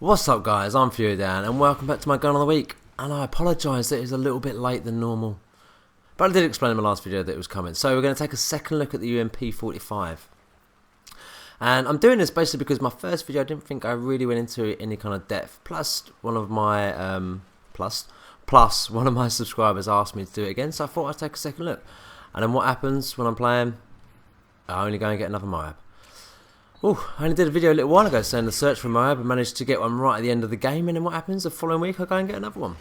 What's up guys, I'm Fewerdan and welcome back to my gun of the week. And I apologise that it's a little bit late than normal, but I did explain in my last video that it was coming. So we're going to take a second look at the UMP45. And I'm doing this basically because my first video I didn't think I really went into any kind of depth. Plus one of my one of my subscribers asked me to do it again, so I thought I'd take a second look. And then what happens when I'm playing? I only go and get another Moab. Oh, I only did a video a little while ago saying the search for Moab and managed to get one right at the end of the game, and then what happens the following week I go and get another one.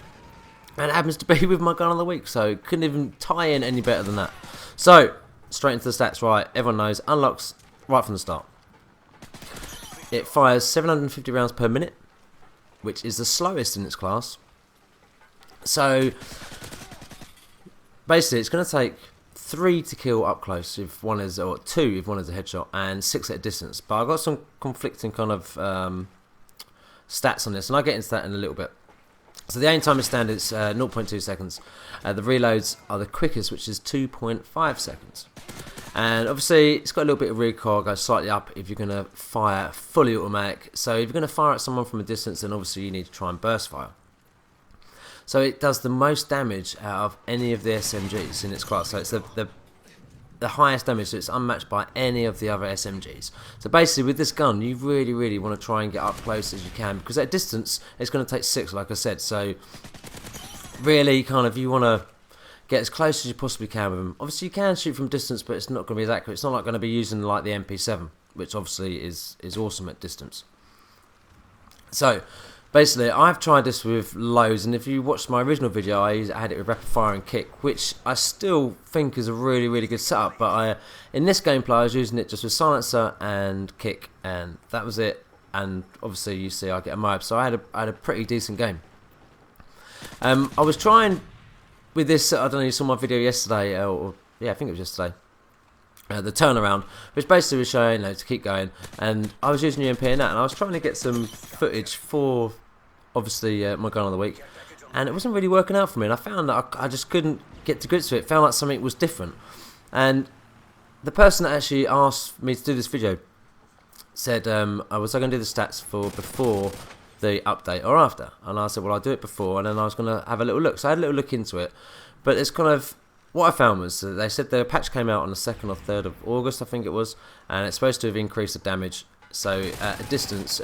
And it happens to be with my gun of the week, so couldn't even tie in any better than that. So, straight into the stats, right, everyone knows, unlocks right from the start. It fires 750 rounds per minute, which is the slowest in its class. So, basically it's going to take 3 to kill up close if one is, or 2 if one is a headshot, and 6 at a distance. But I've got some conflicting kind of stats on this, and I'll get into that in a little bit. So the aim time is standard, it's 0.2 seconds. The reloads are the quickest, which is 2.5 seconds. And obviously it's got a little bit of recoil, goes slightly up if you're going to fire fully automatic. So if you're going to fire at someone from a distance, then obviously you need to try and burst fire. So it does the most damage out of any of the SMGs in its class. So it's the highest damage, so it's unmatched by any of the other SMGs. So basically with this gun, you really want to try and get up close as you can, because at distance it's going to take 6, like I said. So really kind of you want to get as close as you possibly can with them. Obviously you can shoot from distance, but it's not going to be as accurate. It's not like going to be using like the MP7, which obviously is awesome at distance. So basically, I've tried this with loads, and if you watched my original video, I had it with rapid fire and kick, which I still think is a really good setup. But in this gameplay, I was using it just with silencer and kick, and that was it. And obviously, you see, I get a Moab, so I had a pretty decent game. I was trying with this. I don't know. You saw my video yesterday, or yeah, I think it was yesterday. The turnaround, which basically was showing, to keep going, and I was using UMP in that, and I was trying to get some footage for obviously my gun of the week, and it wasn't really working out for me, and I found that I just couldn't get to grips with it. Found like something was different, and the person that actually asked me to do this video said, was I going to do the stats for before the update or after? And I said, well, I'll do it before, and then I was going to have a little look. So I had a little look into it, but it's kind of what I found was that they said the patch came out on the 2nd or 3rd of August, I think it was, and it's supposed to have increased the damage. So at a distance,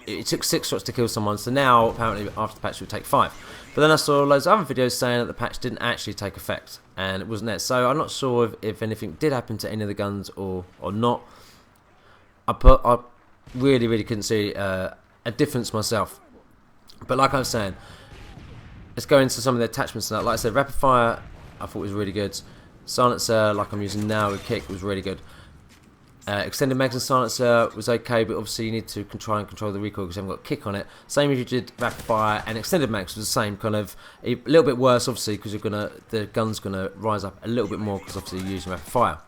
it took 6 shots to kill someone, so now apparently after the patch it would take 5. But then I saw loads of other videos saying that the patch didn't actually take effect, and it wasn't there. So I'm not sure if anything did happen to any of the guns or not. I really couldn't see a difference myself. But like I was saying, let's go into some of the attachments now. Like I said, rapid fire I thought was really good. Silencer, like I'm using now with kick, was really good. Extended mags and silencer was okay, but obviously you need to try and control the recoil because you haven't got kick on it. Same if you did rapid fire, and extended mags was the same, kind of a little bit worse obviously because the gun's gonna rise up a little bit more because obviously you're using rapid fire.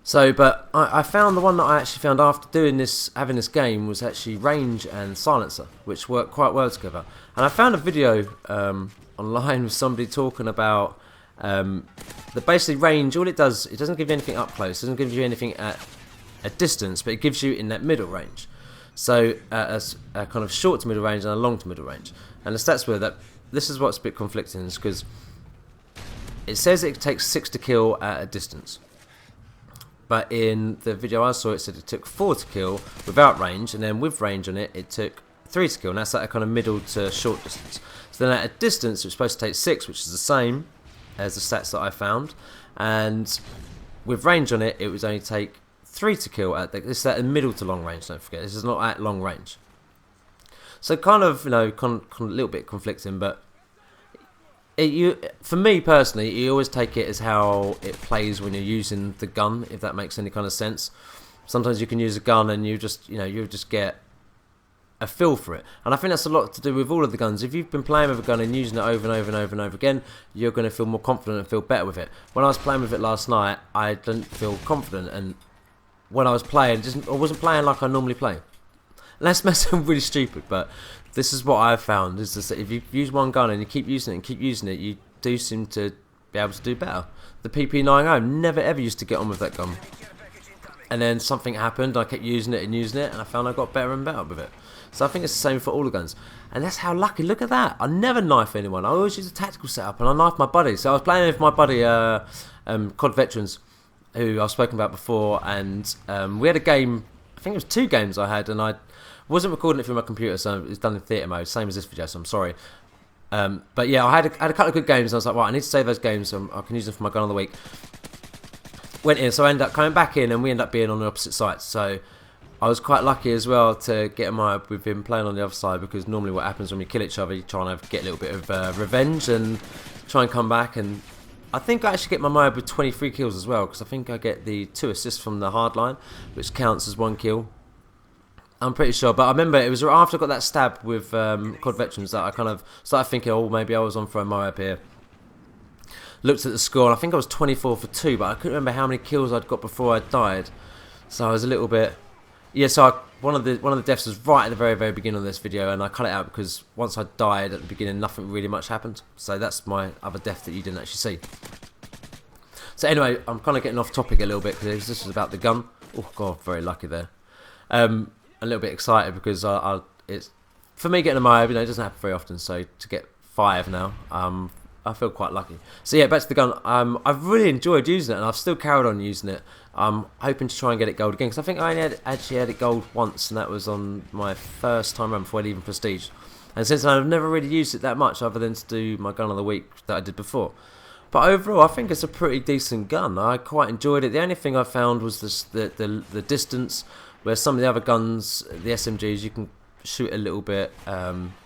So, but I found the one that I actually found after doing this, having this game, was actually range and silencer, which work quite well together. And I found a video online with somebody talking about the basically range. All it does, it doesn't give you anything up close, it doesn't give you anything at a distance, but it gives you in that middle range. So a kind of short to middle range and a long to middle range. And the stats were that this is what's a bit conflicting, is because it says it takes 6 to kill at a distance. But in the video I saw, it said it took 4 to kill without range, and then with range on it, it took 3 to kill, and that's at a kind of middle to short distance. So then at a distance, it's supposed to take 6, which is the same as the stats that I found, and with range on it, it was only take 3 to kill at this is at a middle to long range. Don't forget, this is not at long range. So kind of kind of a little bit conflicting, but for me personally, you always take it as how it plays when you're using the gun, if that makes any kind of sense. Sometimes you can use a gun and you just get a feel for it, and I think that's a lot to do with all of the guns. If you've been playing with a gun and using it over and over again, you're going to feel more confident and feel better with it. When I was playing with it last night, I didn't feel confident, and when I was playing, I wasn't playing like I normally play. And that may sound really stupid, but this is what I've found, is that if you use one gun and you keep using it, you do seem to be able to do better. The PP90 never ever used to get on with that gun. and then something happened. I kept using it, and I found I got better and better with it. So I think it's the same for all the guns, and that's how lucky. Look at that! I never knife anyone. I always use a tactical setup, and I knife my buddy. So I was playing with my buddy, COD Veterans, who I've spoken about before, and we had a game. I think it was 2 games I had, and I wasn't recording it through my computer, so it's done in theatre mode, same as this video. So I'm sorry. But yeah, I had a couple of good games. And I was like, right, I need to save those games, so I can use them for my gun of the week. Went in, so I ended up coming back in, and we ended up being on the opposite sides. So I was quite lucky as well to get a Moab with him playing on the other side, because normally what happens when we kill each other, you try and get a little bit of revenge and try and come back. And I think I actually get my Moab with 23 kills as well, because I think I get the 2 assists from the hardline, which counts as 1 kill. I'm pretty sure, but I remember it was after I got that stab with COD Veterans that I kind of started thinking, oh, maybe I was on for a Moab here. Looked at the score, and I think I was 24 for 2, but I couldn't remember how many kills I'd got before I died. So I was a little bit... Yeah, so one of the deaths was right at the very, very beginning of this video, and I cut it out because once I died at the beginning, nothing really much happened. So that's my other death that you didn't actually see. So anyway, I'm kind of getting off topic a little bit, because this is about the gun. Oh, God, very lucky there. A little bit excited because it's... For me, getting a Moab, you know, it doesn't happen very often, so to get 5 now, I feel quite lucky. So yeah, back to the gun. I've really enjoyed using it, and I've still carried on using it. I'm hoping to try and get it gold again, because I think I only actually had it gold once, and that was on my first time around before I'd even prestige. And since then, I've never really used it that much, other than to do my gun of the week that I did before. But overall, I think it's a pretty decent gun. I quite enjoyed it. The only thing I found was the distance, where some of the other guns, the SMGs, you can shoot a little bit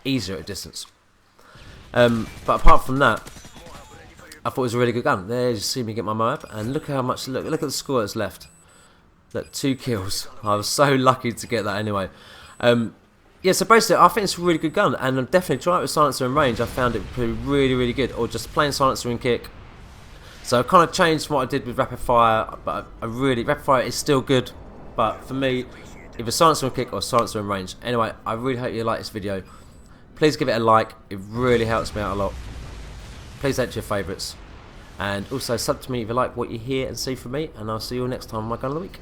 easier at distance. But apart from that, I thought it was a really good gun. There you see me get my Moab, and look how much. Look at the score that's left. Look, 2 kills. I was so lucky to get that anyway. Yeah, so basically, I think it's a really good gun, and I'm definitely trying it with silencer and range. I found it really, really good, or just plain silencer and kick. So I kind of changed from what I did with rapid fire, but rapid fire is still good, but for me, either silencer and kick or silencer and range. Anyway, I really hope you like this video. Please give it a like, it really helps me out a lot. Please add to your favourites, and also sub to me if you like what you hear and see from me, and I'll see you all next time on my gun of the week.